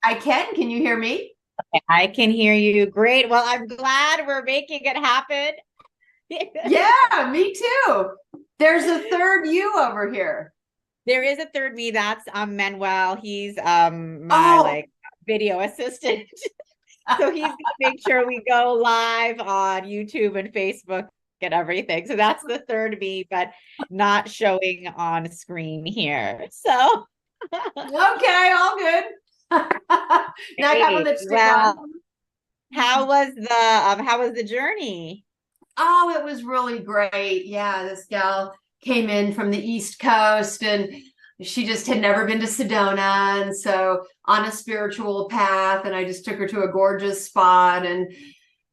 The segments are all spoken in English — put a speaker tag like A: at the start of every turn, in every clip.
A: I can. Can you hear me?
B: I can hear you. Great. Well, I'm glad we're making it happen.
A: Yeah, me too. There's a third you over here.
B: There is a third me. That's Manuel. He's my
A: Oh,
B: like video assistant. So he's gonna make sure we go live on YouTube and Facebook and everything. So that's the third me, but not showing on screen here. So
A: okay, all good. Now I got my
B: great.
A: lipstick on.
B: Well, how was the journey?
A: Oh, it was really great. Yeah, this gal came in from the East Coast and she just had never been to Sedona. And so on a spiritual path, and I just took her to a gorgeous spot and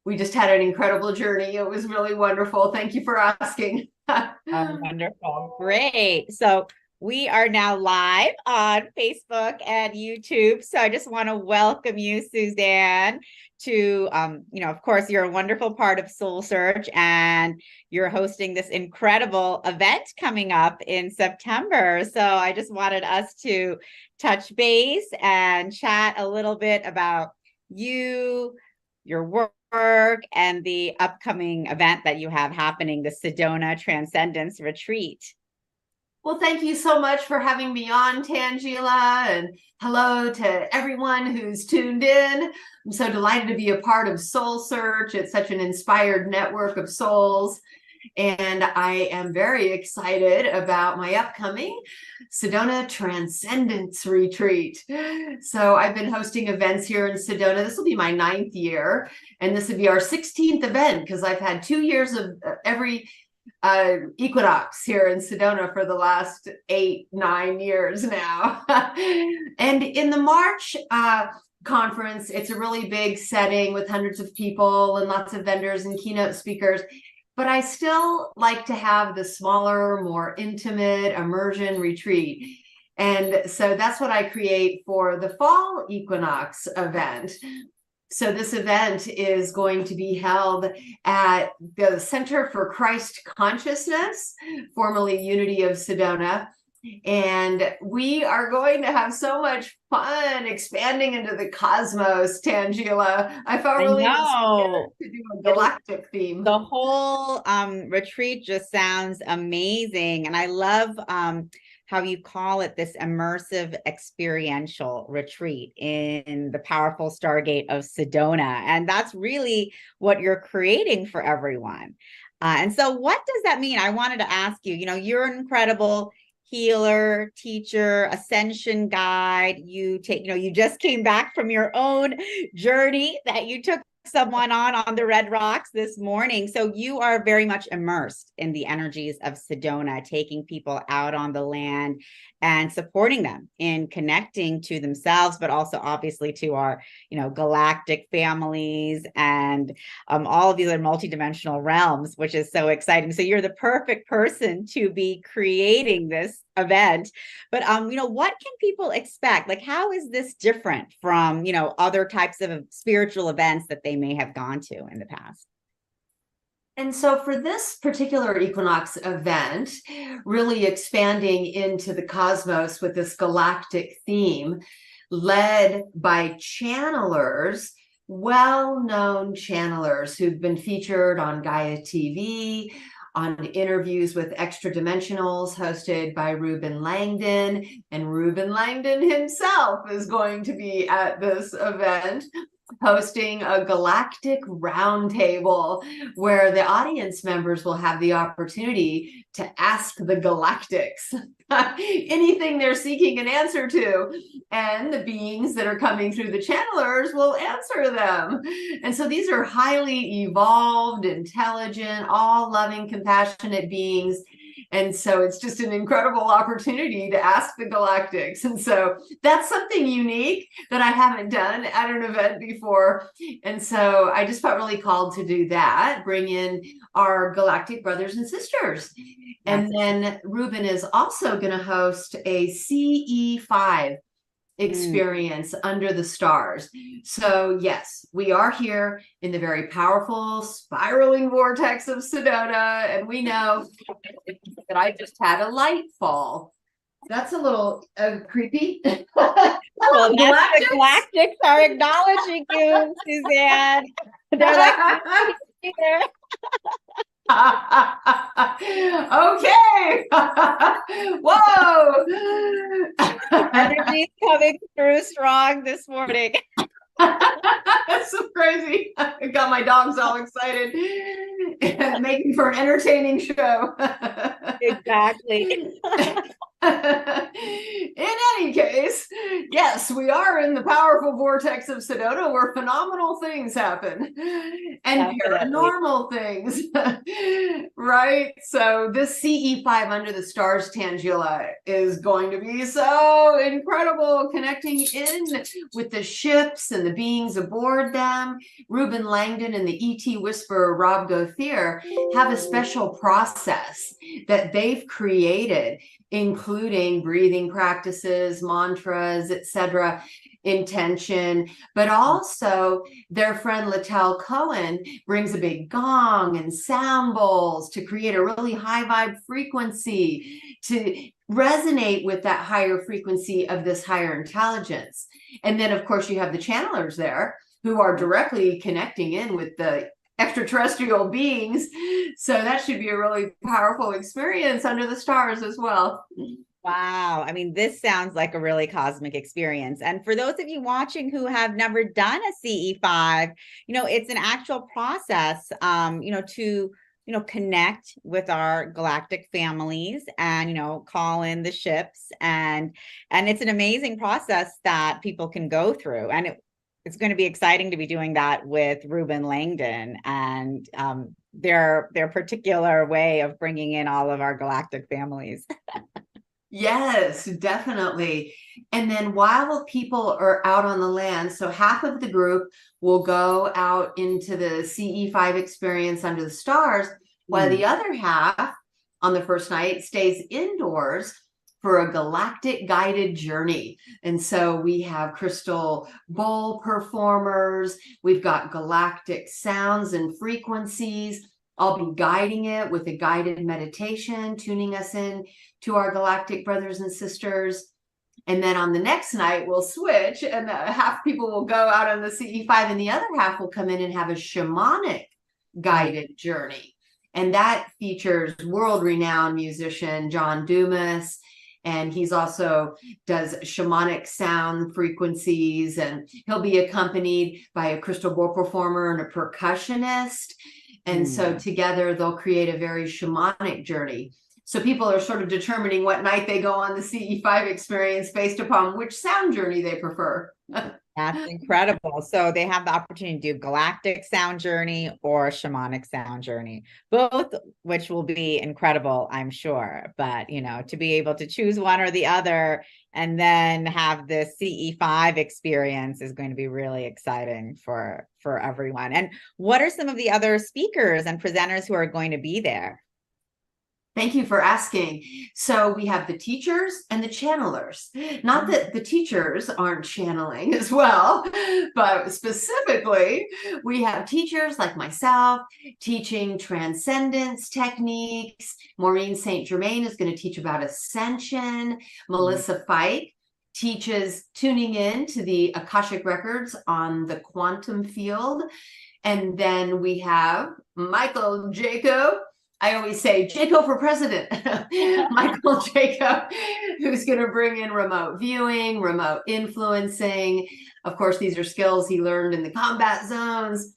A: we just had an incredible journey. It was really wonderful. Thank you for asking.
B: Oh, wonderful. Great. So we are now live on Facebook and YouTube. So I just want to welcome you, Suzanne, to, of course, you're a wonderful part of SoulSearch and you're hosting this incredible event coming up in September. So I just wanted us to touch base and chat a little bit about you, your work, and the upcoming event that you have happening, the Sedona Transcendence Retreat.
A: Well, thank you so much for having me on, Tangela, and hello to everyone who's tuned in. I'm so delighted to be a part of SoulSearch. It's such an inspired network of souls. And I am very excited about my upcoming Sedona Transcendence Retreat. So I've been hosting events here in Sedona. This will be my 9th year, and this would be our 16th event because I've had 2 years of every equinox here in Sedona for the last 8-9 years now. And in the March conference, it's a really big setting with hundreds of people and lots of vendors and keynote speakers. But I still like to have the smaller, more intimate immersion retreat. And so that's what I create for the fall equinox event. So this event is going to be held at the Center for Christ Consciousness, formerly Unity of Sedona. And we are going to have so much fun expanding into the cosmos, Tangela. I felt
B: I
A: really
B: know.
A: inspired to do a galactic theme.
B: The whole retreat just sounds amazing. And I love how you call it this immersive experiential retreat in the powerful Stargate of Sedona. And that's really what you're creating for everyone. And so, what does that mean? I wanted to ask you, you're an incredible healer, teacher, ascension guide. You just came back from your own journey that you took someone on the Red Rocks this morning. So you are very much immersed in the energies of Sedona, taking people out on the land and supporting them in connecting to themselves, but also obviously to our, galactic families and all of these other multidimensional realms, which is so exciting. So you're the perfect person to be creating this event. But what can people expect? Like, how is this different from, other types of spiritual events that they may have gone to in the past?
A: And so for this particular equinox event, really expanding into the cosmos with this galactic theme, led by channelers, well-known channelers who've been featured on Gaia TV, on interviews with extra dimensionals hosted by Ruben Langdon, and Ruben Langdon himself is going to be at this event hosting a galactic roundtable where the audience members will have the opportunity to ask the galactics anything they're seeking an answer to, and the beings that are coming through the channelers will answer them. And so these are highly evolved, intelligent, all loving, compassionate beings. And so it's just an incredible opportunity to ask the galactics. And so that's something unique that I haven't done at an event before. And so I just felt really called to do that, bring in our galactic brothers and sisters. And then Ruben is also going to host a CE5 experience under the stars. So yes, we are here in the very powerful spiraling vortex of Sedona, and we know that I just had a light fall. That's a little creepy.
B: Well, that's the
A: Galactics?
B: galactics are acknowledging you, Suzanne. They're like, here.
A: Okay. Whoa.
B: Energy's coming through strong this morning.
A: That's so crazy. I got my dogs all excited, making for an entertaining show.
B: Exactly.
A: In any case, yes, we are in the powerful vortex of Sedona where phenomenal things happen and
B: Definitely.
A: paranormal things, right? So this CE5 Under the Stars Tangela is going to be so incredible, connecting in with the ships and the beings aboard them. Reuben Langdon and the ET Whisperer Rob Gauthier have a special process that they've created, including breathing practices, mantras, etc., intention, but also their friend Littell Cohen brings a big gong and sound bowls to create a really high vibe frequency to resonate with that higher frequency of this higher intelligence. And then, of course, you have the channelers there who are directly connecting in with the extraterrestrial beings. So that should be a really powerful experience under the stars as well.
B: Wow. I mean, this sounds like a really cosmic experience. And for those of you watching who have never done a CE5, it's an actual process, to connect with our galactic families and, call in the ships. And it's an amazing process that people can go through. And it's going to be exciting to be doing that with Reuben Langdon and their particular way of bringing in all of our galactic families.
A: Yes, definitely. And then while people are out on the land, so half of the group will go out into the CE5 experience under the stars, while the other half on the first night stays indoors for a galactic guided journey. And so we have crystal bowl performers, we've got galactic sounds and frequencies. I'll be guiding it with a guided meditation, tuning us in to our galactic brothers and sisters. And then on the next night, we'll switch, and half people will go out on the CE5, and the other half will come in and have a shamanic guided journey. And that features world-renowned musician John Dumas, and he's also does shamanic sound frequencies, and he'll be accompanied by a crystal bowl performer and a percussionist. And so together they'll create a very shamanic journey. So people are sort of determining what night they go on the CE5 experience based upon which sound journey they prefer.
B: That's incredible. So they have the opportunity to do galactic sound journey or shamanic sound journey, both which will be incredible, I'm sure. But, to be able to choose one or the other and then have the CE5 experience is going to be really exciting for everyone. And what are some of the other speakers and presenters who are going to be there?
A: Thank you for asking. So we have the teachers and the channelers. Not that the teachers aren't channeling as well, but specifically, we have teachers like myself teaching transcendence techniques. Maureen St. Germain is going to teach about ascension. Melissa Fike teaches tuning in to the Akashic records on the quantum field. And then we have Michael Jacob. I always say Jacob for president, Michael Jacob, who's going to bring in remote viewing, remote influencing. Of course, these are skills he learned in the combat zones.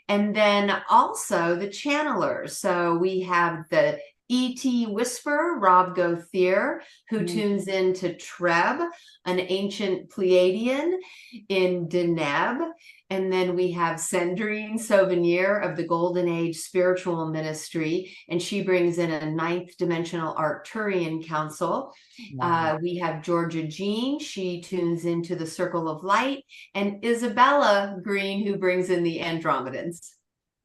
A: And then also the channelers. So we have the ET Whisperer, Rob Gauthier, who tunes into Treb, an ancient Pleiadian in Deneb. And then we have Sandrine Souvenir of the Golden Age Spiritual Ministry, and she brings in a ninth dimensional Arcturian council. Wow. We have Georgia Jean, she tunes into the Circle of Light, and Isabella Green, who brings in the Andromedans.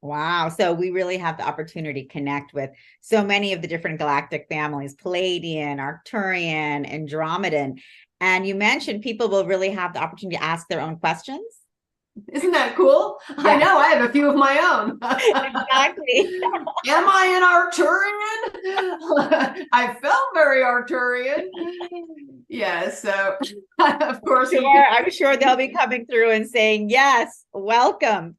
B: Wow. So we really have the opportunity to connect with so many of the different galactic families, Pleiadian, Arcturian, Andromedan. And you mentioned people will really have the opportunity to ask their own questions.
A: Isn't that cool?
B: Yeah.
A: I know, I have a few of my own.
B: Exactly.
A: Am I an Arcturian? I felt very Arcturian. Yeah, so of course you can.
B: I'm sure they'll be coming through and saying, yes, welcome.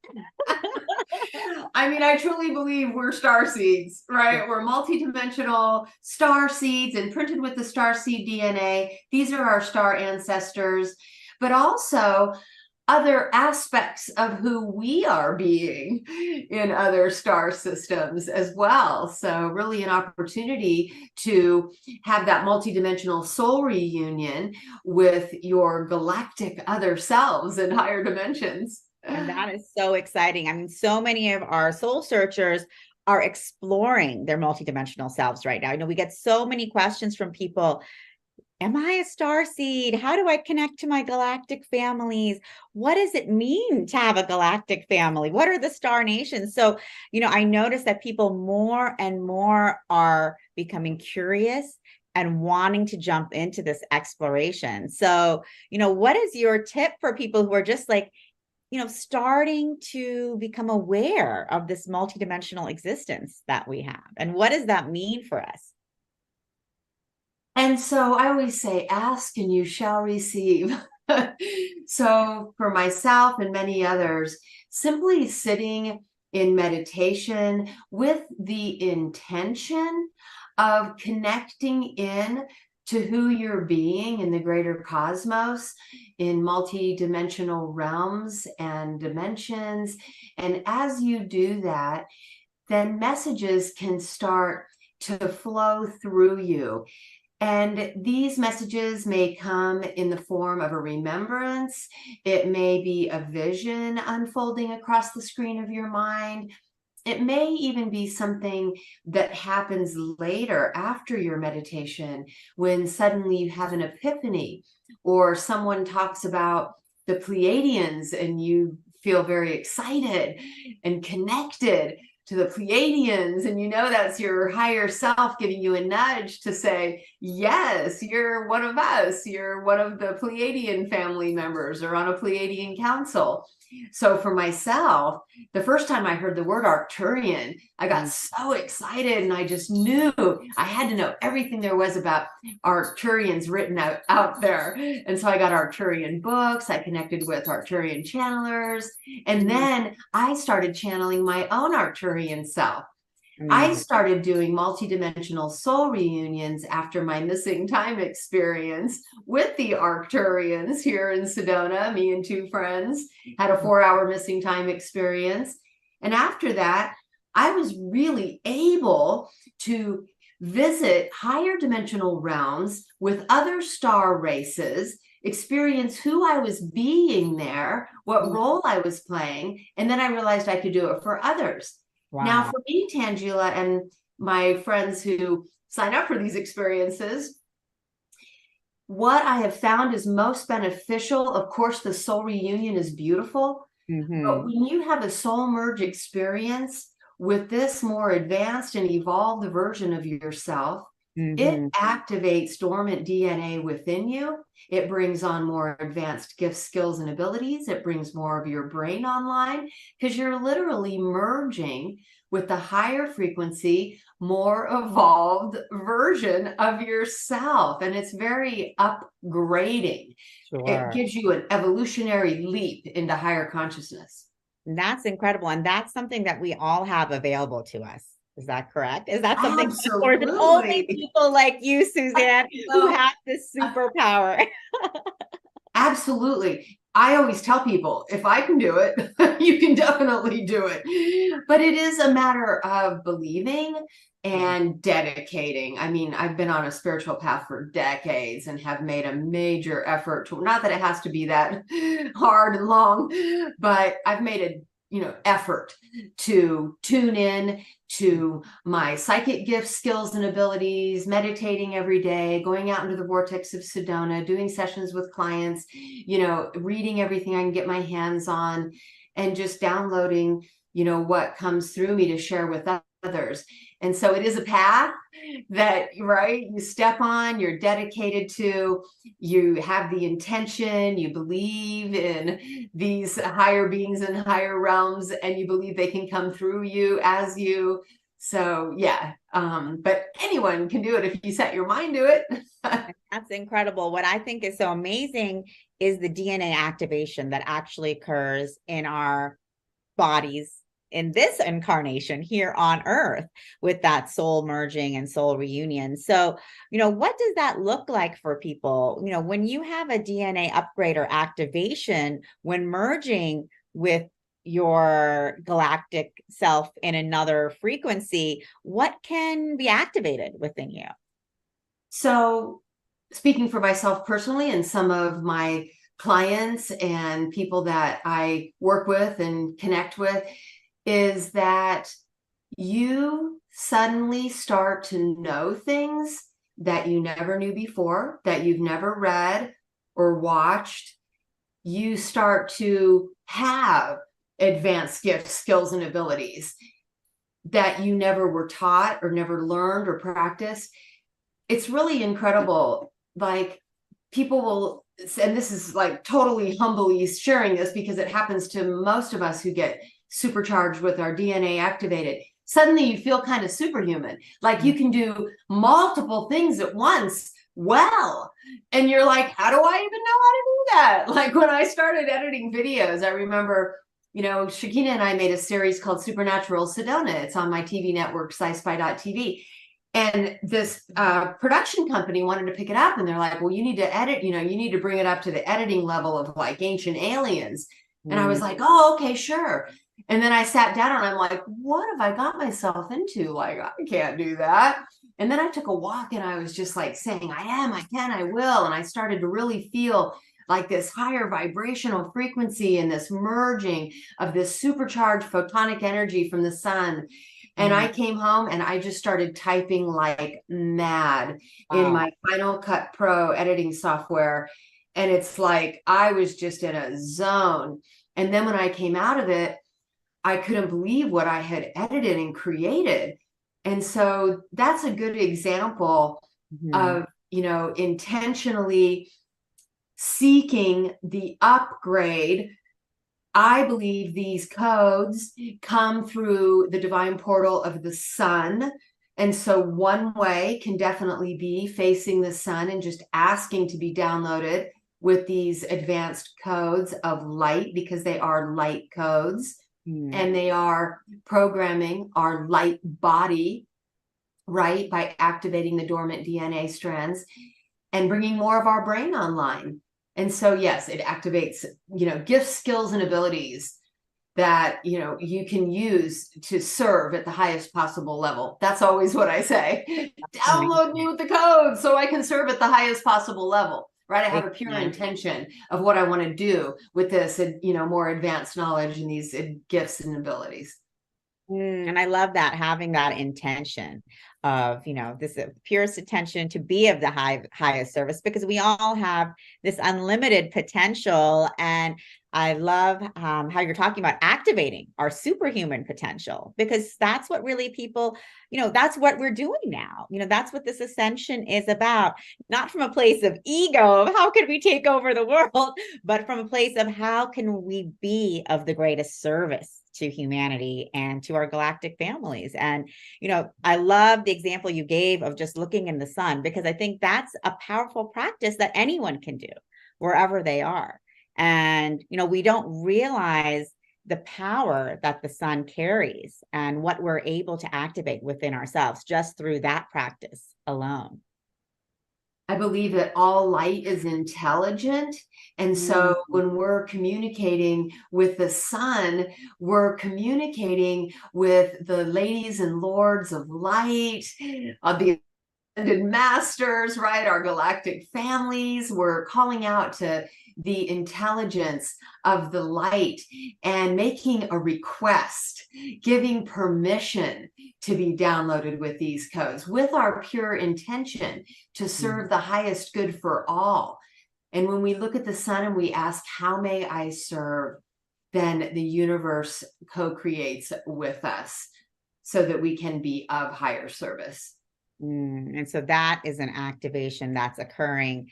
A: I mean, I truly believe we're star seeds, right? We're multidimensional star seeds imprinted with the star seed DNA. These are our star ancestors, but also other aspects of who we are being in other star systems as well. So really an opportunity to have that multidimensional soul reunion with your galactic other selves in higher dimensions.
B: And that is so exciting. I mean, so many of our soul searchers are exploring their multidimensional selves right now. You know, we get so many questions from people. Am I a star seed? How do I connect to my galactic families? What does it mean to have a galactic family? What are the star nations? So, you know, I notice that people more and more are becoming curious and wanting to jump into this exploration. So, you know, what is your tip for people who are just like, you know, starting to become aware of this multidimensional existence that we have? And what does that mean for us?
A: And so I always say, ask and you shall receive. So for myself and many others, simply sitting in meditation with the intention of connecting in to who you're being in the greater cosmos, in multi-dimensional realms and dimensions. And as you do that, then messages can start to flow through you. And these messages may come in the form of a remembrance. It may be a vision unfolding across the screen of your mind. It may even be something that happens later after your meditation, when suddenly you have an epiphany, or someone talks about the Pleiadians and you feel very excited and connected to the Pleiadians, and you know that's your higher self giving you a nudge to say, yes, you're one of us, you're one of the Pleiadian family members or on a Pleiadian council. So for myself, the first time I heard the word Arcturian, I got so excited, and I just knew I had to know everything there was about Arcturians written out there. And so I got Arcturian books, I connected with Arcturian channelers, and then I started channeling my own Arcturian self. I started doing multidimensional soul reunions after my missing time experience with the Arcturians here in Sedona. Me and two friends had a 4-hour missing time experience. And after that, I was really able to visit higher dimensional realms with other star races, experience who I was being there, what role I was playing, and then I realized I could do it for others. Wow. Now, for me, Tangela, and my friends who sign up for these experiences, what I have found is most beneficial, of course, the soul reunion is beautiful, but when you have a soul merge experience with this more advanced and evolved version of yourself, it activates dormant DNA within you. It brings on more advanced gifts, skills, and abilities. It brings more of your brain online, because you're literally merging with the higher frequency, more evolved version of yourself. And it's very upgrading. It gives you an evolutionary leap into higher consciousness.
B: That's incredible. And that's something that we all have available to us. Is that correct? Is that something, or is it only people like you, Suzanne, who have this superpower?
A: Absolutely. I always tell people, if I can do it, you can definitely do it. But it is a matter of believing and dedicating. I mean, I've been on a spiritual path for decades and have made a major effort to, not that it has to be that hard and long, but I've made a effort to tune in to my psychic gifts, skills, and abilities, meditating every day, going out into the vortex of Sedona, doing sessions with clients, reading everything I can get my hands on, and just downloading, what comes through me to share with others. And so it is a path that, right, you step on, you're dedicated to, you have the intention, you believe in these higher beings and higher realms, and you believe they can come through you as you. So yeah, but anyone can do it if you set your mind to it.
B: That's incredible. What I think is so amazing is the DNA activation that actually occurs in our bodies in this incarnation here on earth with that soul merging and soul reunion. So, what does that look like for people? When you have a DNA upgrade or activation, when merging with your galactic self in another frequency, what can be activated within you?
A: So speaking for myself personally and some of my clients and people that I work with and connect with, is that you suddenly start to know things that you never knew before, that you've never read or watched. You start to have advanced gifts, skills, and abilities that you never were taught or never learned or practiced. It's really incredible. Like, people will, and this is like totally humbly sharing this because it happens to most of us who get supercharged with our DNA activated. Suddenly you feel kind of superhuman, like you can do multiple things at once well. And you're like, how do I even know how to do that? Like, when I started editing videos, I remember, Shakina and I made a series called Supernatural Sedona. It's on my TV network, sci-fi.tv. And this production company wanted to pick it up, and they're like, well, you need to edit, you need to bring it up to the editing level of like Ancient Aliens. And I was like, oh, okay, sure. And then I sat down and I'm like, what have I got myself into? Like, I can't do that. And then I took a walk and I was just like saying, I am, I can, I will. And I started to really feel like this higher vibrational frequency and this merging of this supercharged photonic energy from the sun. And I came home and I just started typing like mad in my Final Cut Pro editing software. And it's like I was just in a zone. And then when I came out of it, I couldn't believe what I had edited and created. And so that's a good example of, intentionally seeking the upgrade. I believe these codes come through the divine portal of the sun. And so one way can definitely be facing the sun and just asking to be downloaded with these advanced codes of light, because they are light codes and they are programming our light body, right, by activating the dormant DNA strands and bringing more of our brain online. And so, yes, it activates, gifts, skills, and abilities that, you can use to serve at the highest possible level. That's always what I say. Download me with the code so I can serve at the highest possible level, right? I have a pure intention of what I want to do with this, more advanced knowledge and these gifts and abilities.
B: And I love that, having that intention of, this purest intention to be of the highest service, because we all have this unlimited potential. And I love how you're talking about activating our superhuman potential, because that's what really people, that's what we're doing now. That's what this ascension is about, not from a place of ego of how can we take over the world, but from a place of how can we be of the greatest service to humanity and to our galactic families. And, I love the example you gave of just looking in the sun, because I think that's a powerful practice that anyone can do wherever they are. And, we don't realize the power that the sun carries and what we're able to activate within ourselves just through that practice alone.
A: I believe that all light is intelligent. And so when we're communicating with the sun, we're communicating with the ladies and lords of light, the ascended masters, right? Our galactic families. We're calling out to the intelligence of the light and making a request, giving permission to be downloaded with these codes with our pure intention to serve the highest good for all. And when we look at the sun and we ask, how may I serve? Then the universe co-creates with us. so that we can be of higher service.
B: And so that is an activation that's occurring,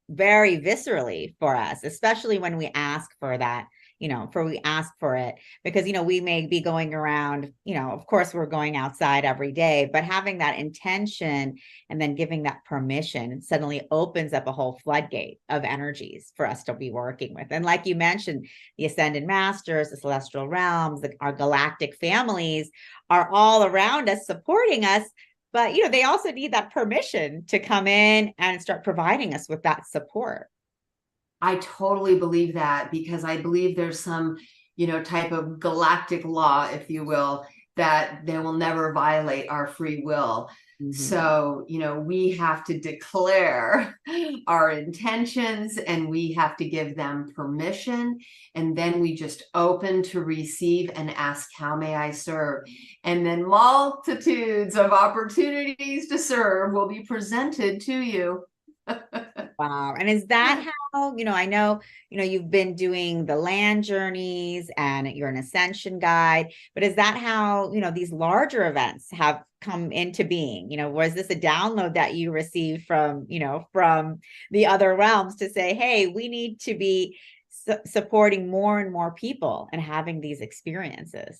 B: very viscerally for us, especially when we ask for that, we ask for it, because, we may be going around, of course, we're going outside every day, but having that intention and then giving that permission suddenly opens up a whole floodgate of energies for us to be working with. And like you mentioned, the ascended masters, the celestial realms, our galactic families are all around us, supporting us. But, they also need that permission to come in and start providing us with that support.
A: I totally believe that, because I believe there's some, type of galactic law, if you will, that they will never violate our free will. So, we have to declare our intentions and we have to give them permission. And then we just open to receive and ask, how may I serve? And then multitudes of opportunities to serve will be presented to you.
B: Wow. And is that how, I know, you've been doing the land journeys and you're an ascension guide, but is that how, these larger events have come into being? Was this a download that you received from, from the other realms to say, hey, we need to be supporting more and more people and having these experiences?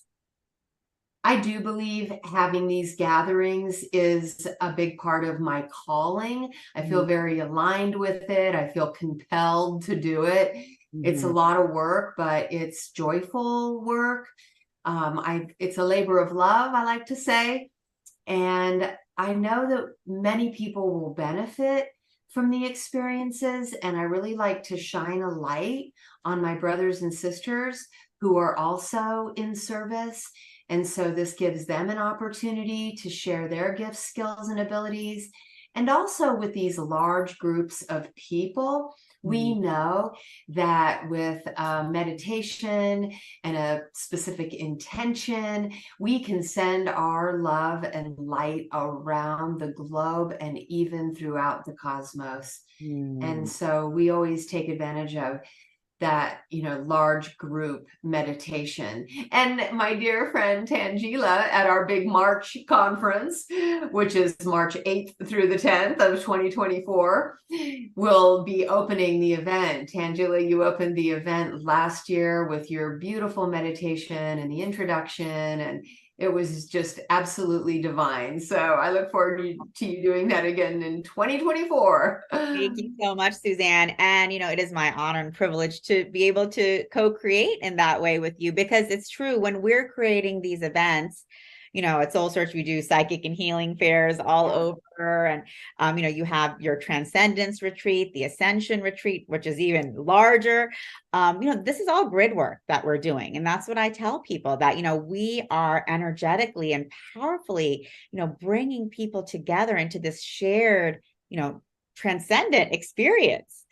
A: I do believe having these gatherings is a big part of my calling. I feel very aligned with it. I feel compelled to do it. It's a lot of work, but it's joyful work. It's a labor of love, I like to say. And I know that many people will benefit from the experiences. And I really like to shine a light on my brothers and sisters who are also in service. And so this gives them an opportunity to share their gifts, skills, and abilities. And also with these large groups of people, we know that with meditation and a specific intention, we can send our love and light around the globe and even throughout the cosmos. And so we always take advantage of that, large group meditation. And my dear friend Tangela at our big March conference, which is March 8th through the 10th of 2024, will be opening the event. Tangela, you opened the event last year with your beautiful meditation and the introduction, and it was just absolutely divine. So I look forward to you doing that again in 2024.
B: Thank you so much, Suzanne. And, it is my honor and privilege to be able to co-create in that way with you, because it's true, when we're creating these events, at SoulSearch, we do psychic and healing fairs all over. And, you have your Transcendence retreat, the Ascension retreat, which is even larger. This is all grid work that we're doing. And that's what I tell people, that, we are energetically and powerfully, bringing people together into this shared, transcendent experience,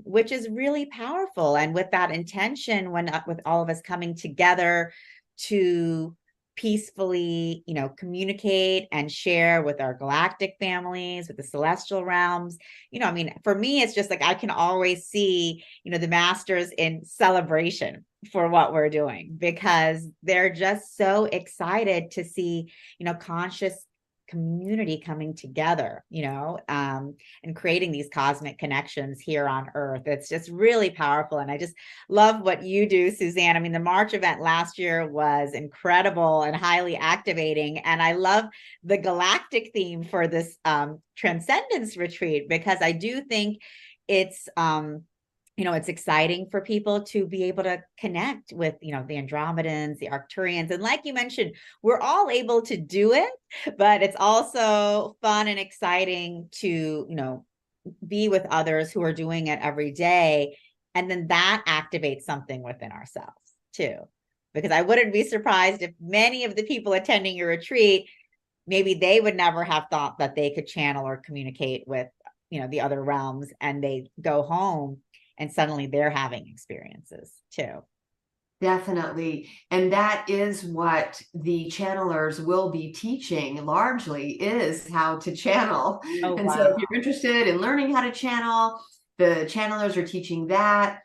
B: which is really powerful. And with that intention, with all of us coming together to peacefully, communicate and share with our galactic families, with the celestial realms, for me, it's just like, I can always see, the masters in celebration for what we're doing, because they're just so excited to see, conscious community coming together, and creating these cosmic connections here on Earth. It's just really powerful. And I just love what you do, Suzanne. The March event last year was incredible and highly activating. And I love the galactic theme for this Transcendence retreat, because I do think it's it's exciting for people to be able to connect with, the Andromedans, the Arcturians. And like you mentioned, we're all able to do it, but it's also fun and exciting to, be with others who are doing it every day. And then that activates something within ourselves too, because I wouldn't be surprised if many of the people attending your retreat, maybe they would never have thought that they could channel or communicate with, the other realms, and they go home and suddenly they're having experiences too.
A: Definitely. And that is what the channelers will be teaching largely, is how to channel.
B: Oh,
A: and
B: wow.
A: So if you're interested in learning how to channel, the channelers are teaching that.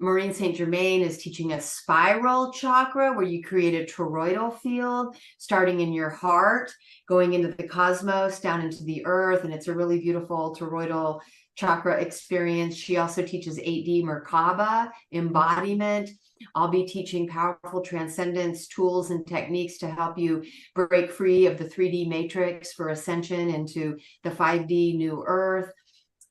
A: Maureen St. Germain is teaching a spiral chakra where you create a toroidal field starting in your heart, going into the cosmos, down into the earth. And it's a really beautiful toroidal chakra experience. She also teaches 8D Merkaba, embodiment. I'll be teaching powerful transcendence tools and techniques to help you break free of the 3D matrix for ascension into the 5D new earth.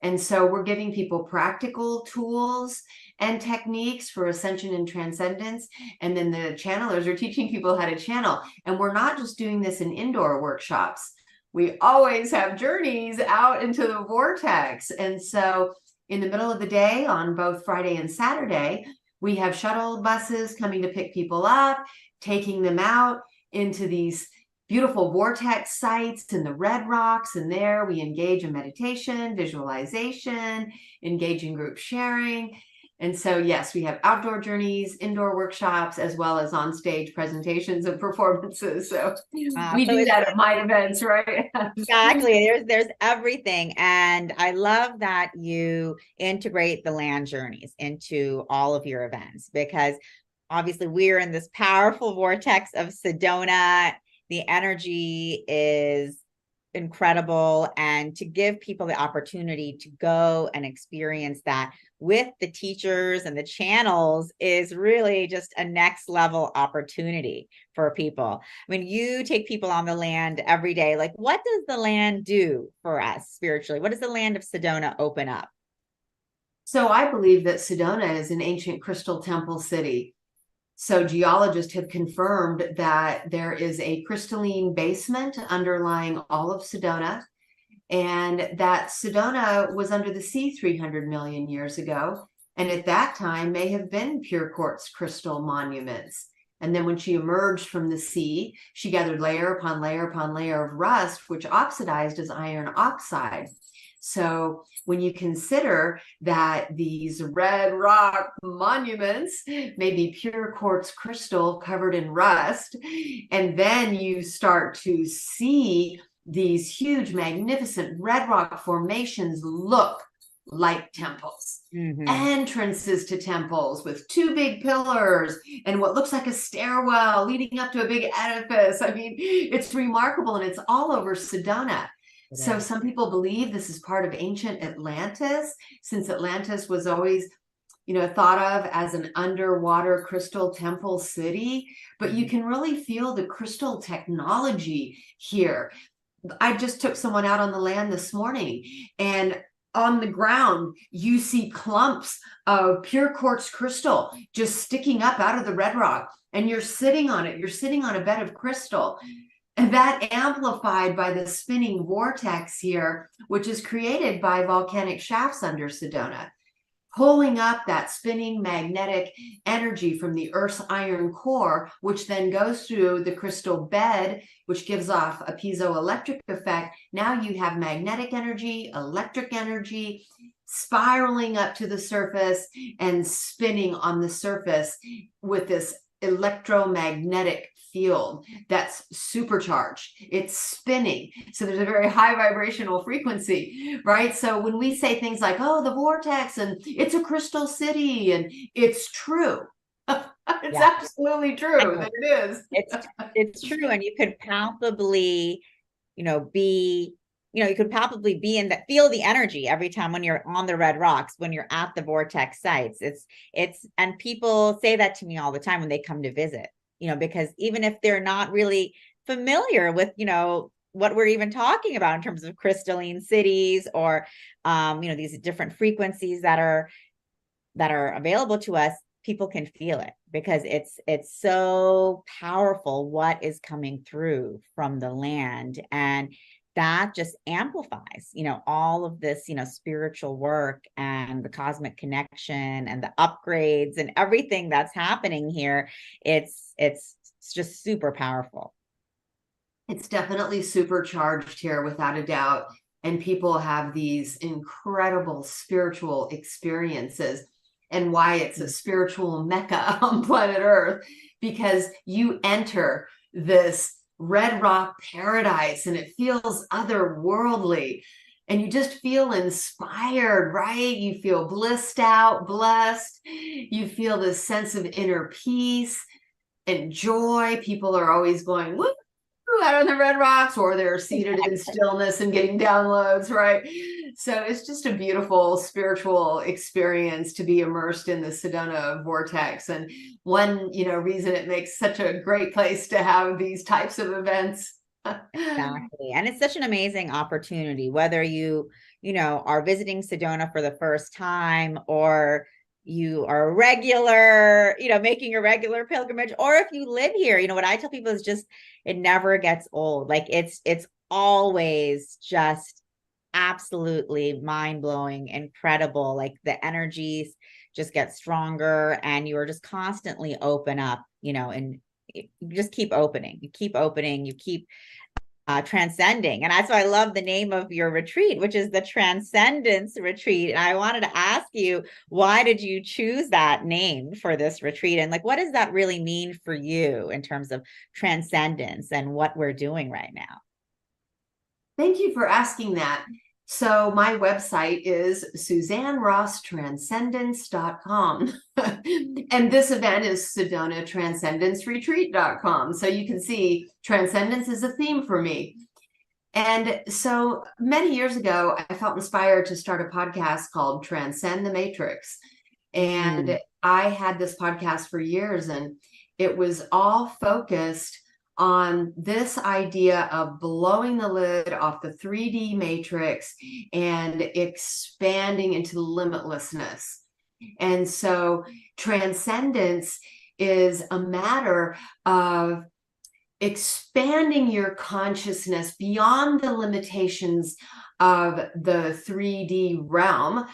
A: And so we're giving people practical tools and techniques for ascension and transcendence. And then the channelers are teaching people how to channel. And we're not just doing this in indoor workshops. We always have journeys out into the vortex. And so in the middle of the day on both Friday and Saturday, we have shuttle buses coming to pick people up, taking them out into these beautiful vortex sites in the red rocks. And there we engage in meditation, visualization, engage in group sharing. And so, yes, we have outdoor journeys, indoor workshops, as well as on stage presentations and performances. So we do that at my events, right?
B: Exactly. There's everything. And I love that you integrate the land journeys into all of your events, because obviously we're in this powerful vortex of Sedona. The energy is incredible, and to give people the opportunity to go and experience that with the teachers and the channels is really just a next level opportunity for people. I mean, you take people on the land every day. Like, what does the land do for us spiritually? What does the land of Sedona open up?
A: So I believe that Sedona is an ancient crystal temple city. So geologists have confirmed that there is a crystalline basement underlying all of Sedona, and that Sedona was under the sea 300 million years ago, and at that time may have been pure quartz crystal monuments. And then when she emerged from the sea, she gathered layer upon layer upon layer of rust, which oxidized as iron oxide. So when you consider that these red rock monuments may be pure quartz crystal covered in rust, and then you start to see these huge, magnificent red rock formations look like temples. Entrances to temples with two big pillars and what looks like a stairwell leading up to a big edifice. I mean, it's remarkable, and it's all over Sedona. So some people believe this is part of ancient Atlantis, since Atlantis was always, thought of as an underwater crystal temple city. But you can really feel the crystal technology here. I just took someone out on the land this morning, and on the ground, you see clumps of pure quartz crystal just sticking up out of the red rock, and you're sitting on it. You're sitting on a bed of crystal. And that amplified by the spinning vortex here, which is created by volcanic shafts under Sedona, pulling up that spinning magnetic energy from the Earth's iron core, which then goes through the crystal bed, which gives off a piezoelectric effect. Now you have magnetic energy, electric energy, spiraling up to the surface and spinning on the surface with this electromagnetic field that's supercharged. It's spinning. So there's a very high vibrational frequency, right? So when we say things like, oh, the vortex and it's a crystal city, and it's true. It's absolutely true that it is.
B: It's true. And you could palpably, you could palpably be in that, feel the energy every time when you're on the red rocks, when you're at the vortex sites. And people say that to me all the time when they come to visit, because even if they're not really familiar with, what we're even talking about in terms of crystalline cities or, these different frequencies that are available to us, people can feel it, because it's so powerful what is coming through from the land. And that just amplifies, all of this, spiritual work and the cosmic connection and the upgrades and everything that's happening here. It's just super powerful.
A: It's definitely supercharged here, without a doubt. And people have these incredible spiritual experiences, and why it's a spiritual mecca on planet Earth, because you enter this red rock paradise and it feels otherworldly. and you just feel inspired, right? You feel blissed out, blessed. You feel this sense of inner peace and joy. People are always going, woo, out on the red rocks, or they're seated in stillness and getting downloads, right? So it's just a beautiful spiritual experience to be immersed in the Sedona vortex. And one, reason it makes such a great place to have these types of events.
B: Exactly. And it's such an amazing opportunity, whether are visiting Sedona for the first time, or you are a regular, making a regular pilgrimage, or if you live here, what I tell people is just, it never gets old. Like it's always just absolutely mind-blowing, incredible. Like the energies just get stronger, and you are just constantly open up, and you just keep opening, you keep transcending. And that's why I love the name of your retreat, which is the Transcendence Retreat. And I wanted to ask you, why did you choose that name for this retreat? And like, what does that really mean for you in terms of transcendence and what we're doing right now?
A: Thank you for asking that. So my website is SuzanneRossTranscendence.com. And this event is SedonaTranscendenceRetreat.com. So you can see transcendence is a theme for me. And so many years ago, I felt inspired to start a podcast called Transcend the Matrix. And I had this podcast for years, and it was all focused on this idea of blowing the lid off the 3D matrix and expanding into limitlessness. And so transcendence is a matter of expanding your consciousness beyond the limitations of the 3D realm,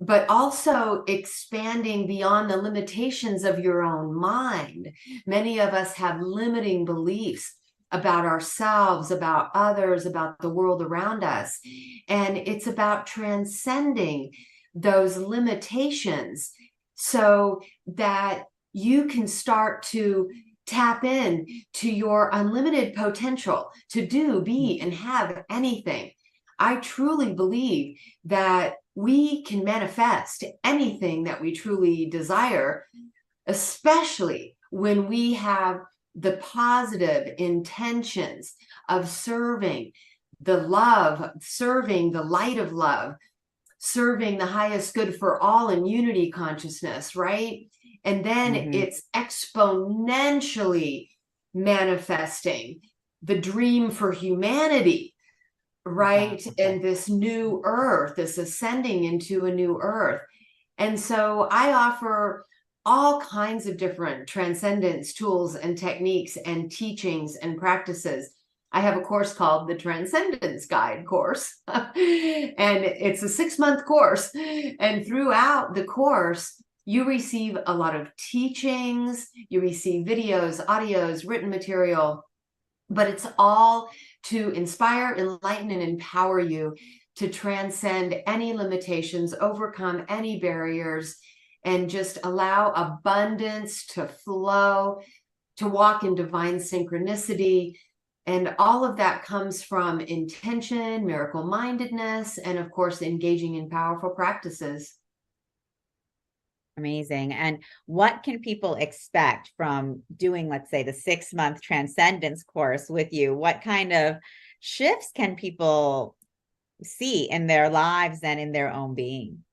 A: but also expanding beyond the limitations of your own mind. Many of us have limiting beliefs about ourselves, about others, about the world around us. And it's about transcending those limitations so that you can start to tap in to your unlimited potential to do, be, and have anything. I truly believe that we can manifest anything that we truly desire, especially when we have the positive intentions of serving the love, serving the light of love, serving the highest good for all in unity consciousness, right? And then it's exponentially manifesting the dream for humanity, right? And this new earth, this ascending into a new earth. And so I offer all kinds of different transcendence tools and techniques and teachings and practices. I have a course called the Transcendence Guide course, and it's a 6-month course. And throughout the course, you receive a lot of teachings, you receive videos, audios, written material, but it's all to inspire, enlighten, and empower you to transcend any limitations, overcome any barriers, and just allow abundance to flow, to walk in divine synchronicity. And all of that comes from intention, miracle-mindedness, and of course, engaging in powerful practices.
B: Amazing. And what can people expect from doing, let's say, the 6-month transcendence course with you? What kind of shifts can people see in their lives and in their own being?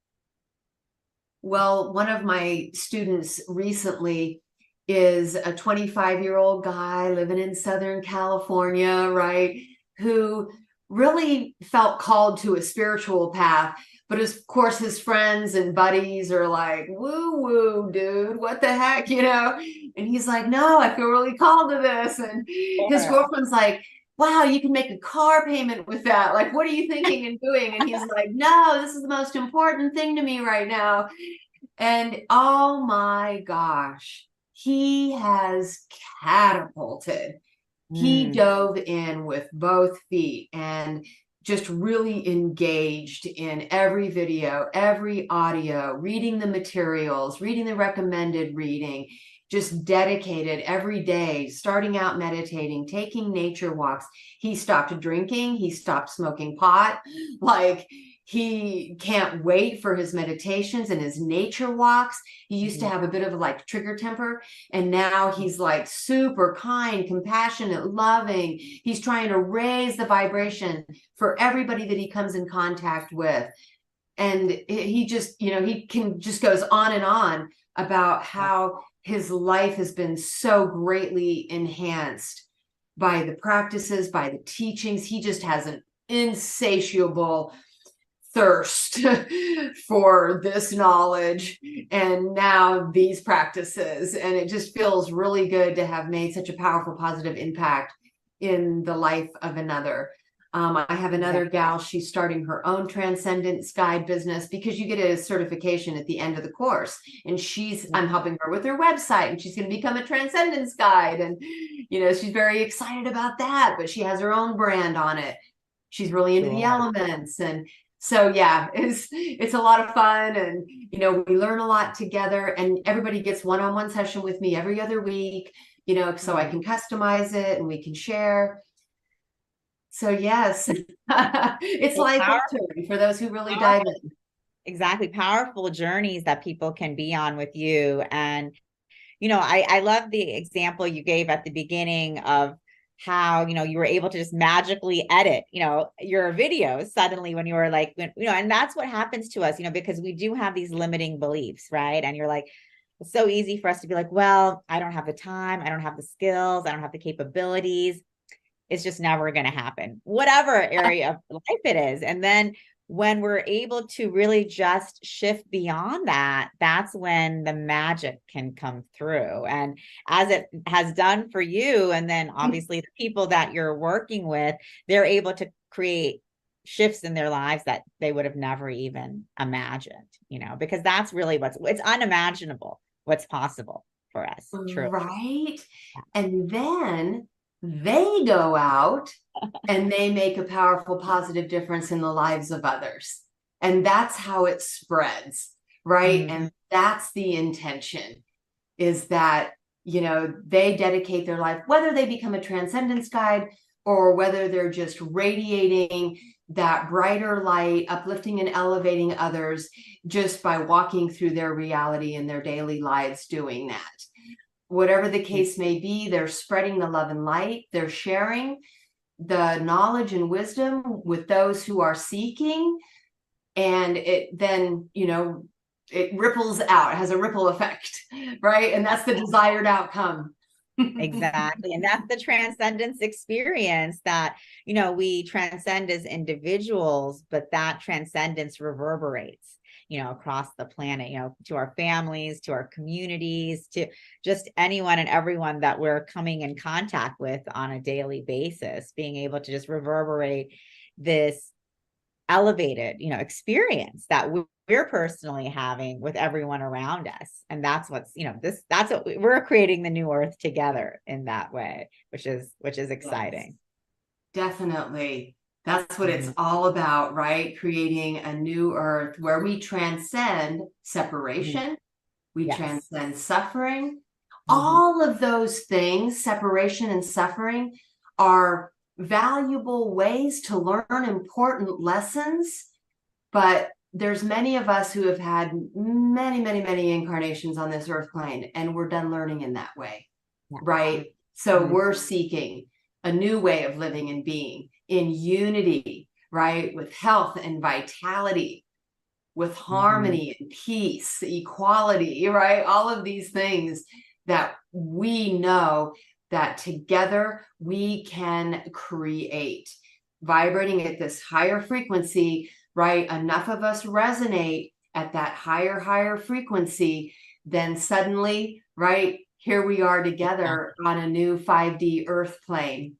A: Well, one of my students recently is a 25-year-old guy living in Southern California, right? Who really felt called to a spiritual path. But of course, his friends and buddies are like, woo woo, dude, what the heck, And he's like, no, I feel really called to this. And his girlfriend's like, wow, you can make a car payment with that. Like, what are you thinking and doing? And he's like, no, this is the most important thing to me right now. And oh my gosh, he has catapulted. He dove in with both feet and just really engaged in every video, every audio, reading the materials, reading the recommended reading, just dedicated every day, starting out meditating, taking nature walks. He stopped drinking, he stopped smoking pot. Like, he can't wait for his meditations and his nature walks. He used to have a bit of like trigger temper, and now he's like super kind, compassionate, loving. He's trying to raise the vibration for everybody that he comes in contact with. And he just, he can just goes on and on about how his life has been so greatly enhanced by the practices, by the teachings. He just has an insatiable thirst for this knowledge and now these practices. And it just feels really good to have made such a powerful, positive impact in the life of another. I have another gal, she's starting her own Transcendence Guide business, because you get a certification at the end of the course. And I'm helping her with her website, and she's going to become a Transcendence Guide. And, she's very excited about that, but she has her own brand on it. She's really into the elements. And so, yeah, it's a lot of fun. And, we learn a lot together, and everybody gets one-on-one session with me every other week, so I can customize it and we can share. So yes, it's life altering for those who really dive in.
B: Exactly. Powerful journeys that people can be on with you. And, I love the example you gave at the beginning of how, you were able to just magically edit, your videos suddenly when you were like, and that's what happens to us, because we do have these limiting beliefs, right? And you're like, it's so easy for us to be like, well, I don't have the time, I don't have the skills, I don't have the capabilities. It's just never going to happen, whatever area of life it is. And then when we're able to really just shift beyond that, that's when the magic can come through. And as it has done for you, and then obviously the people that you're working with, they're able to create shifts in their lives that they would have never even imagined, because that's really it's unimaginable what's possible for us. True.
A: Right. And then they go out and they make a powerful, positive difference in the lives of others. And that's how it spreads, right? And that's the intention, is that, they dedicate their life, whether they become a Transcendence Guide or whether they're just radiating that brighter light, uplifting and elevating others just by walking through their reality in their daily lives doing that. Whatever the case may be, they're spreading the love and light. They're sharing the knowledge and wisdom with those who are seeking. And it then, it ripples out, it has a ripple effect, right? And that's the desired outcome.
B: Exactly. And that's the transcendence experience that, we transcend as individuals, but that transcendence reverberates, across the planet, to our families, to our communities, to just anyone and everyone that we're coming in contact with on a daily basis, being able to just reverberate this elevated, experience that we're personally having with everyone around us. And that's what's, that's what we're creating, the new earth together in that way, which is exciting.
A: Yes, definitely. That's what it's all about, right? Creating a new earth where we transcend separation, we transcend suffering. All of those things, separation and suffering, are valuable ways to learn important lessons. But there's many of us who have had many, many, many incarnations on this earth plane, and we're done learning in that way, right? So we're seeking a new way of living and being in unity, right? With health and vitality, with harmony and peace, equality, right? All of these things that we know that together we can create, vibrating at this higher frequency, right? Enough of us resonate at that higher frequency, then suddenly, right, here we are together on a new 5D earth plane,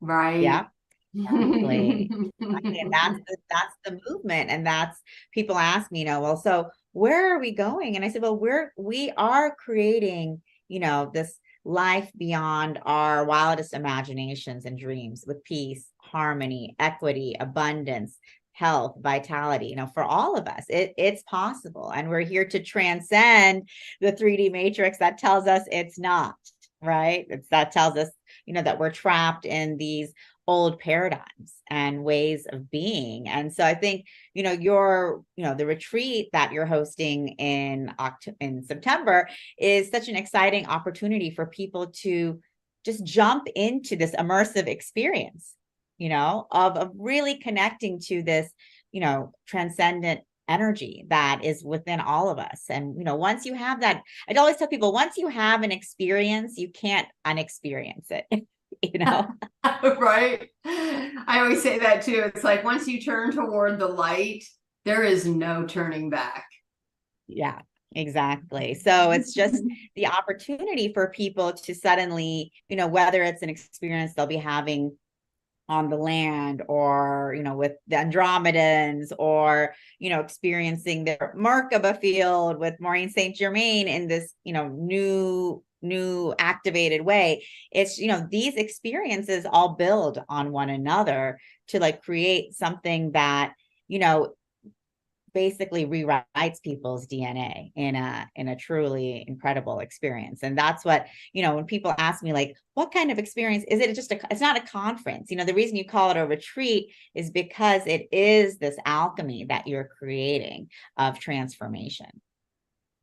A: right?
B: Yeah. Exactly. And that's the movement. And that's, people ask me, well, so where are we going? And I said, well, we are creating, this life beyond our wildest imaginations and dreams, with peace, harmony, equity, abundance, health, vitality, for all of us. It's possible. And we're here to transcend the 3D matrix that tells us it's not, right? That tells us, that we're trapped in these old paradigms and ways of being. And so I think, the retreat that you're hosting in September is such an exciting opportunity for people to just jump into this immersive experience, of really connecting to this, transcendent energy that is within all of us. And, once you have that, I'd always tell people, once you have an experience, you can't unexperience it,
A: Right. I always say that too. It's like, once you turn toward the light, there is no turning back.
B: Yeah, exactly. So it's just the opportunity for people to suddenly, whether it's an experience they'll be having on the land, or with the Andromedans, or experiencing their Merkaba field with Maureen Saint Germain in this new activated way. It's these experiences all build on one another to like create something that basically rewrites people's DNA in a truly incredible experience. And that's what, when people ask me, like, what kind of experience is it? It's not a conference. The reason you call it a retreat is because it is this alchemy that you're creating of transformation.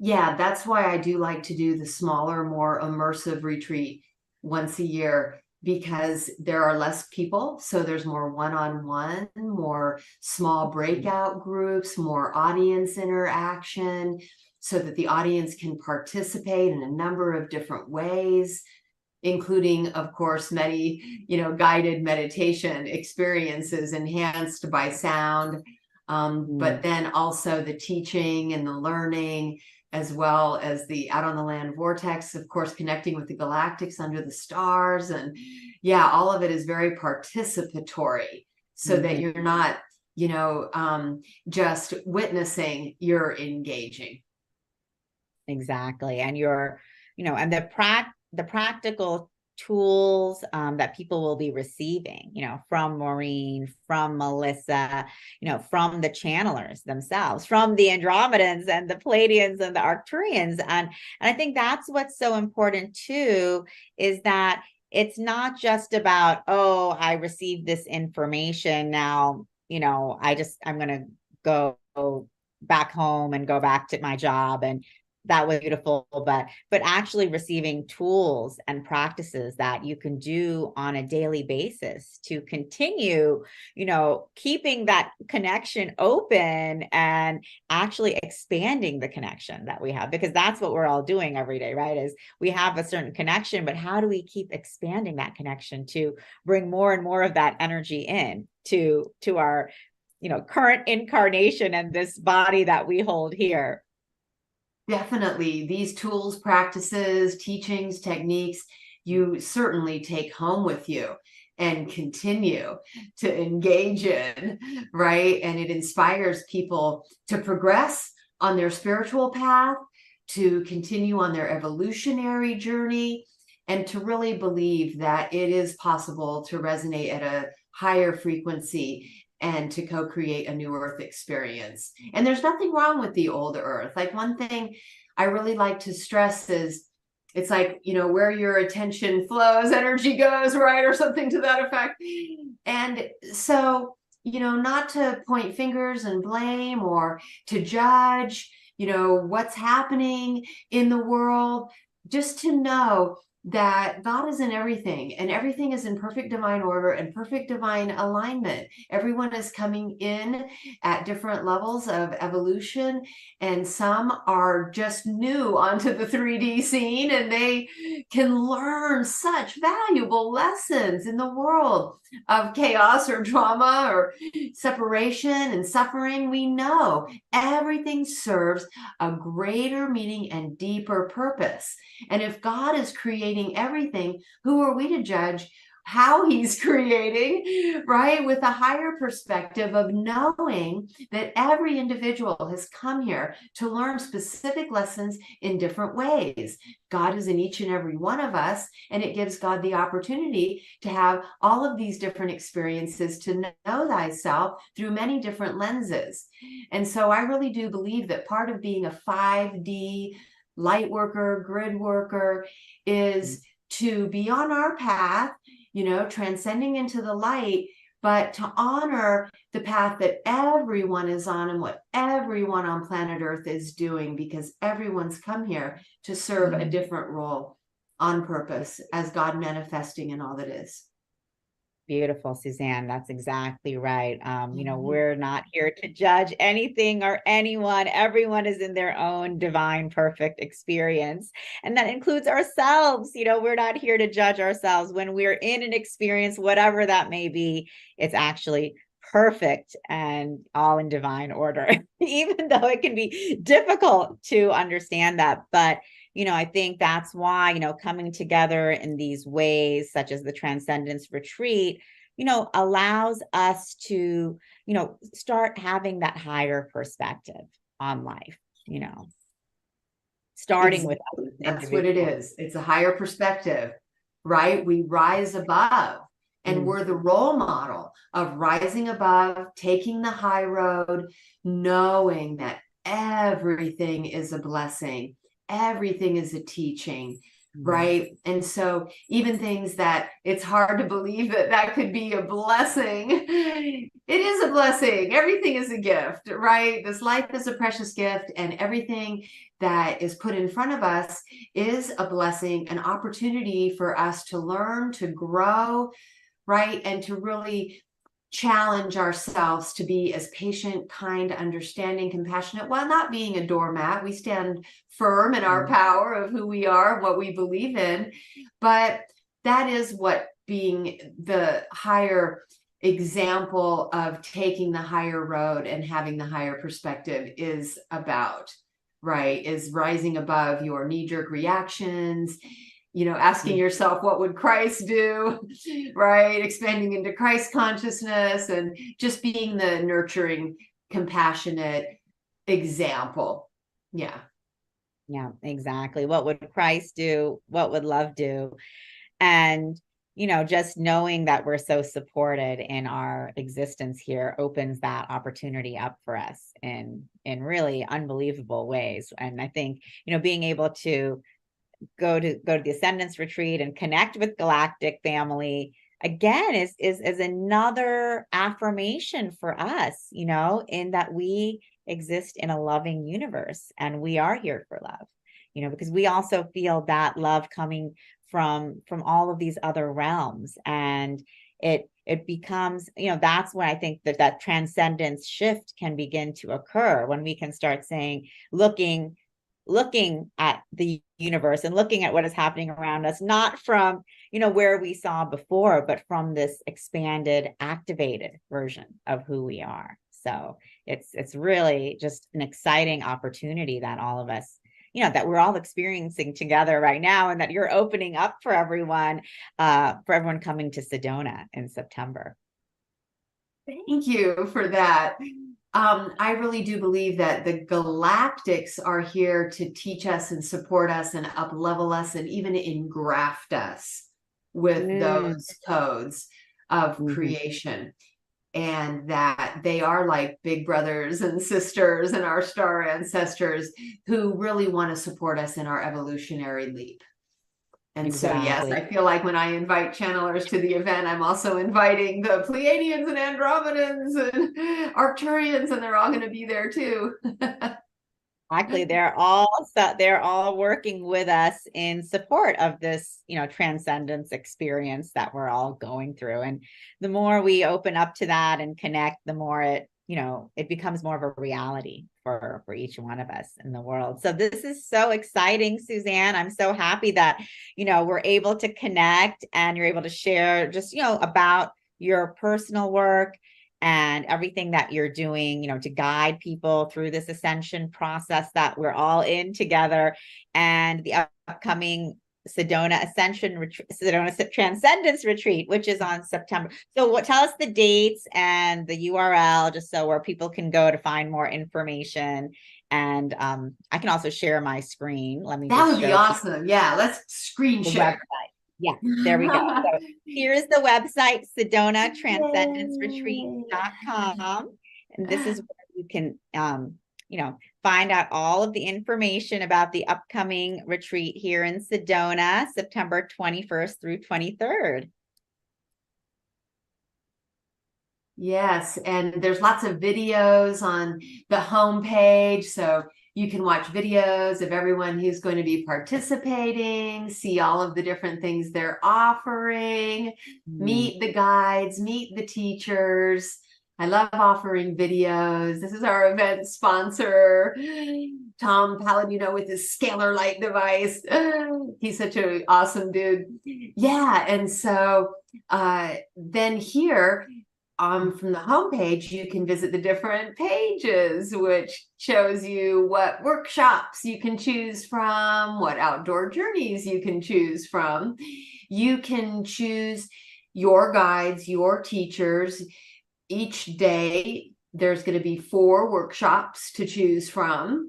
A: Yeah, that's why I do like to do the smaller, more immersive retreat once a year, because there are less people. So there's more one-on-one, more small breakout groups, more audience interaction, so that the audience can participate in a number of different ways, including, of course, many, guided meditation experiences enhanced by sound. But then also the teaching and the learning, as well as the out on the land vortex, of course, connecting with the galactics under the stars. And yeah, all of it is very participatory, so that you're not, just witnessing, you're engaging.
B: Exactly. And and the practical tools that people will be receiving, from Maureen, from Melissa, from the channelers themselves, from the Andromedans and the Pleiadians and the Arcturians. And I think that's what's so important too, is that it's not just about, oh, I received this information. Now, I'm going to go back home and go back to my job, and that was beautiful, but actually receiving tools and practices that you can do on a daily basis to continue, keeping that connection open and actually expanding the connection that we have, because that's what we're all doing every day, right? Is we have a certain connection, but how do we keep expanding that connection to bring more and more of that energy in to our, current incarnation and this body that we hold here?
A: Definitely. These tools, practices, teachings, techniques, you certainly take home with you and continue to engage in, right? And it inspires people to progress on their spiritual path, to continue on their evolutionary journey, and to really believe that it is possible to resonate at a higher frequency and to co-create a new earth experience. And there's nothing wrong with the old earth. Like, one thing I really like to stress is, it's like, where your attention flows, energy goes, right? Or something to that effect. And so, not to point fingers and blame or to judge, what's happening in the world, just to know that God is in everything, and everything is in perfect divine order and perfect divine alignment. Everyone is coming in at different levels of evolution, and some are just new onto the 3D scene, and they can learn such valuable lessons in the world of chaos or drama or separation and suffering. We know everything serves a greater meaning and deeper purpose. And if God is creating everything, who are we to judge how he's creating, right? With a higher perspective of knowing that every individual has come here to learn specific lessons in different ways. God is in each and every one of us, and it gives God the opportunity to have all of these different experiences to know thyself through many different lenses. And so I really do believe that part of being a 5D light worker, grid worker, is to be on our path, transcending into the light, but to honor the path that everyone is on and what everyone on planet Earth is doing, because everyone's come here to serve a different role on purpose as God manifesting in all that is.
B: Beautiful, Suzanne. That's exactly right. We're not here to judge anything or anyone. Everyone is in their own divine, perfect experience. And that includes ourselves. We're not here to judge ourselves. When we're in an experience, whatever that may be, it's actually perfect and all in divine order, even though it can be difficult to understand that. But I think that's why, coming together in these ways, such as the Transcendence Retreat, allows us to, start having that higher perspective on life, starting with us.
A: That's what it is. It's a higher perspective, right? We rise above. And we're the role model of rising above, taking the high road, knowing that everything is a blessing. Everything is a teaching, right? And so even things that it's hard to believe that could be a blessing, it is a blessing. Everything is a gift, right? This life is a precious gift, and everything that is put in front of us is a blessing, an opportunity for us to learn, to grow, right? And to really challenge ourselves to be as patient, kind, understanding, compassionate, while not being a doormat. We stand firm in our power of who we are, what we believe in. But that is what being the higher example of taking the higher road and having the higher perspective is about, right? Is rising above your knee-jerk reactions, asking yourself, what would Christ do, right? Expanding into Christ consciousness and just being the nurturing, compassionate example. Yeah.
B: Yeah, exactly. What would Christ do? What would love do? And, just knowing that we're so supported in our existence here opens that opportunity up for us in really unbelievable ways. And I think, being able to go to the Ascendance Retreat and connect with Galactic family again is another affirmation for us, in that we exist in a loving universe and we are here for love, because we also feel that love coming from all of these other realms. And it becomes, that's when I think that transcendence shift can begin to occur, when we can start saying, looking at the universe and looking at what is happening around us, not from, where we saw before, but from this expanded, activated version of who we are. So it's really just an exciting opportunity that all of us, that we're all experiencing together right now, and that you're opening up for everyone coming to Sedona in September.
A: Thank you for that. I really do believe that the Galactics are here to teach us and support us and up-level us and even engraft us with those codes of creation. And that they are like big brothers and sisters and our star ancestors who really want to support us in our evolutionary leap. And so, yes, I feel like when I invite channelers to the event, I'm also inviting the Pleiadians and Andromedans and Arcturians, and they're all going to be there too.
B: Exactly. They're all working with us in support of this, transcendence experience that we're all going through. And the more we open up to that and connect, the more it becomes more of a reality for each one of us in the world. So this is so exciting, Suzanne. I'm so happy that, we're able to connect and you're able to share just, about your personal work and everything that you're doing, to guide people through this ascension process that we're all in together, and the upcoming Sedona Ascension Retreat, Sedona Transcendence Retreat, which is on September. So tell us the dates and the URL, just so where people can go to find more information. And I can also share my screen. Let me
A: That
B: just
A: would be
B: show
A: awesome. Yeah, let's screen
B: the
A: share.
B: website. Yeah, there we go. So here's the website, SedonaTranscendenceRetreat.com. And this is where you can, find out all of the information about the upcoming retreat here in Sedona, September 21st through 23rd.
A: Yes, and there's lots of videos on the homepage, so you can watch videos of everyone who's going to be participating, see all of the different things they're offering, meet the guides, meet the teachers. I love offering videos. This is our event sponsor, Tom Palladino, with his scalar light device. He's such an awesome dude. Yeah, and so then here, from the homepage, you can visit the different pages, which shows you what workshops you can choose from, what outdoor journeys you can choose from. You can choose your guides, your teachers. Each day, there's going to be 4 workshops to choose from.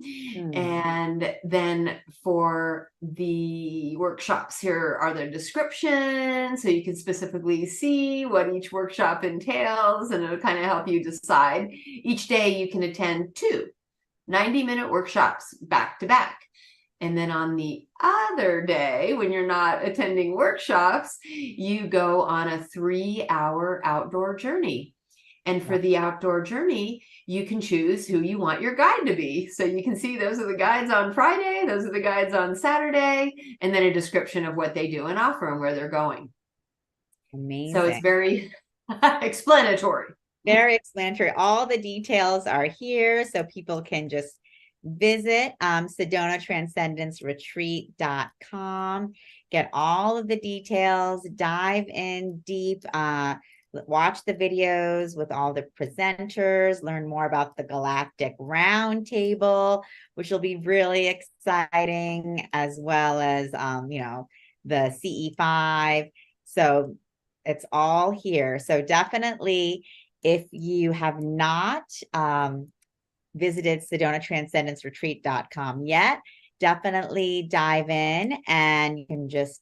A: And then for the workshops, here are the descriptions, so you can specifically see what each workshop entails, and it'll kind of help you decide. Each day you can attend 2 90-minute workshops back to back. And then on the other day, when you're not attending workshops, you go on a 3-hour outdoor journey. And for the outdoor journey, you can choose who you want your guide to be. So you can see those are the guides on Friday, those are the guides on Saturday, and then a description of what they do and offer and where they're going.
B: Amazing.
A: So it's very explanatory.
B: Very explanatory. All the details are here, so people can just visit SedonaTranscendenceRetreat.com, get all of the details, dive in deep, watch the videos with all the presenters, learn more about the Galactic Roundtable, which will be really exciting, as well as, the CE5. So it's all here. So definitely, if you have not visited SedonaTranscendenceRetreat.com yet, definitely dive in, and you can just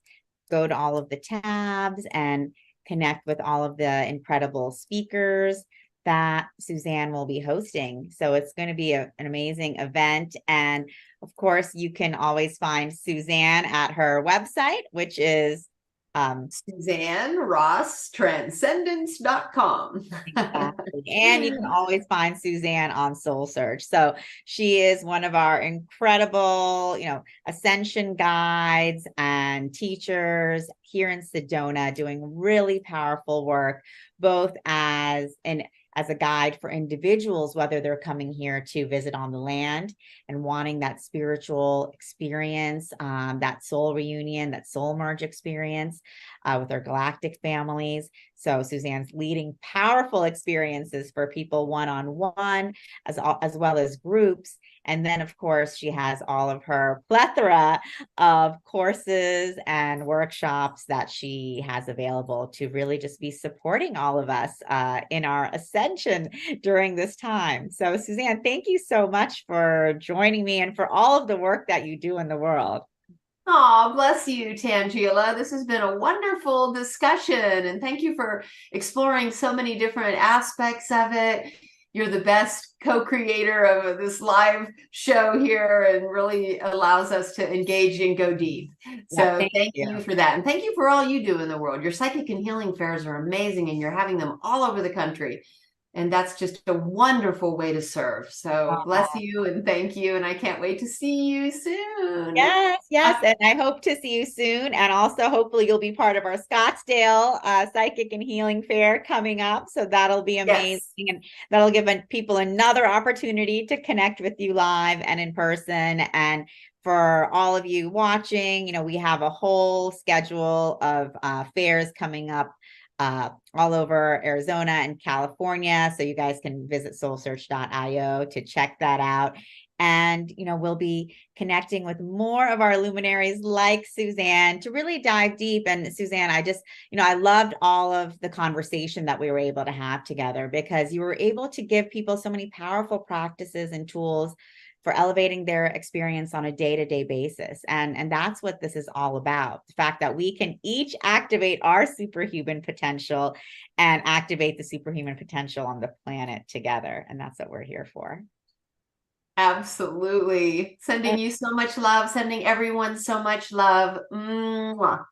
B: go to all of the tabs and connect with all of the incredible speakers that Suzanne will be hosting. So it's going to be an amazing event. And of course, you can always find Suzanne at her website, which is
A: Suzanne Ross Transcendence.com.
B: Exactly. And you can always find Suzanne on SoulSearch. So she is one of our incredible, ascension guides and teachers here in Sedona, doing really powerful work, both as a guide for individuals, whether they're coming here to visit on the land and wanting that spiritual experience, that soul reunion, that soul merge experience with their galactic families. So Suzanne's leading powerful experiences for people one-on-one, as well as groups. And then, of course, she has all of her plethora of courses and workshops that she has available to really just be supporting all of us in our ascension during this time. So, Suzanne, thank you so much for joining me and for all of the work that you do in the world.
A: Oh, bless you, Tangela. This has been a wonderful discussion, and thank you for exploring so many different aspects of it. You're the best co-creator of this live show here, and really allows us to engage and go deep. So thank you for that. And thank you for all you do in the world. Your psychic and healing fairs are amazing, and you're having them all over the country. And that's just a wonderful way to serve. So bless you and thank you. And I can't wait to see you soon.
B: Yes. And I hope to see you soon. And also, hopefully, you'll be part of our Scottsdale Psychic and Healing Fair coming up. So that'll be amazing. Yes. And that'll give people another opportunity to connect with you live and in person. And for all of you watching, we have a whole schedule of fairs coming up all over Arizona and California. So you guys can visit soulsearch.io to check that out. And, we'll be connecting with more of our luminaries like Suzanne to really dive deep. And Suzanne, I loved all of the conversation that we were able to have together, because you were able to give people so many powerful practices and tools for elevating their experience on a day-to-day basis. And that's what this is all about. The fact that we can each activate our superhuman potential and activate the superhuman potential on the planet together. And that's what we're here for.
A: Absolutely. Sending you so much love, sending everyone so much love. Mwah.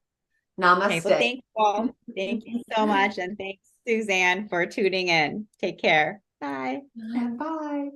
B: Okay, so
A: Namaste.
B: thank you all. Thank you so much. And thanks, Suzanne, for tuning in. Take care. Bye.
A: Bye.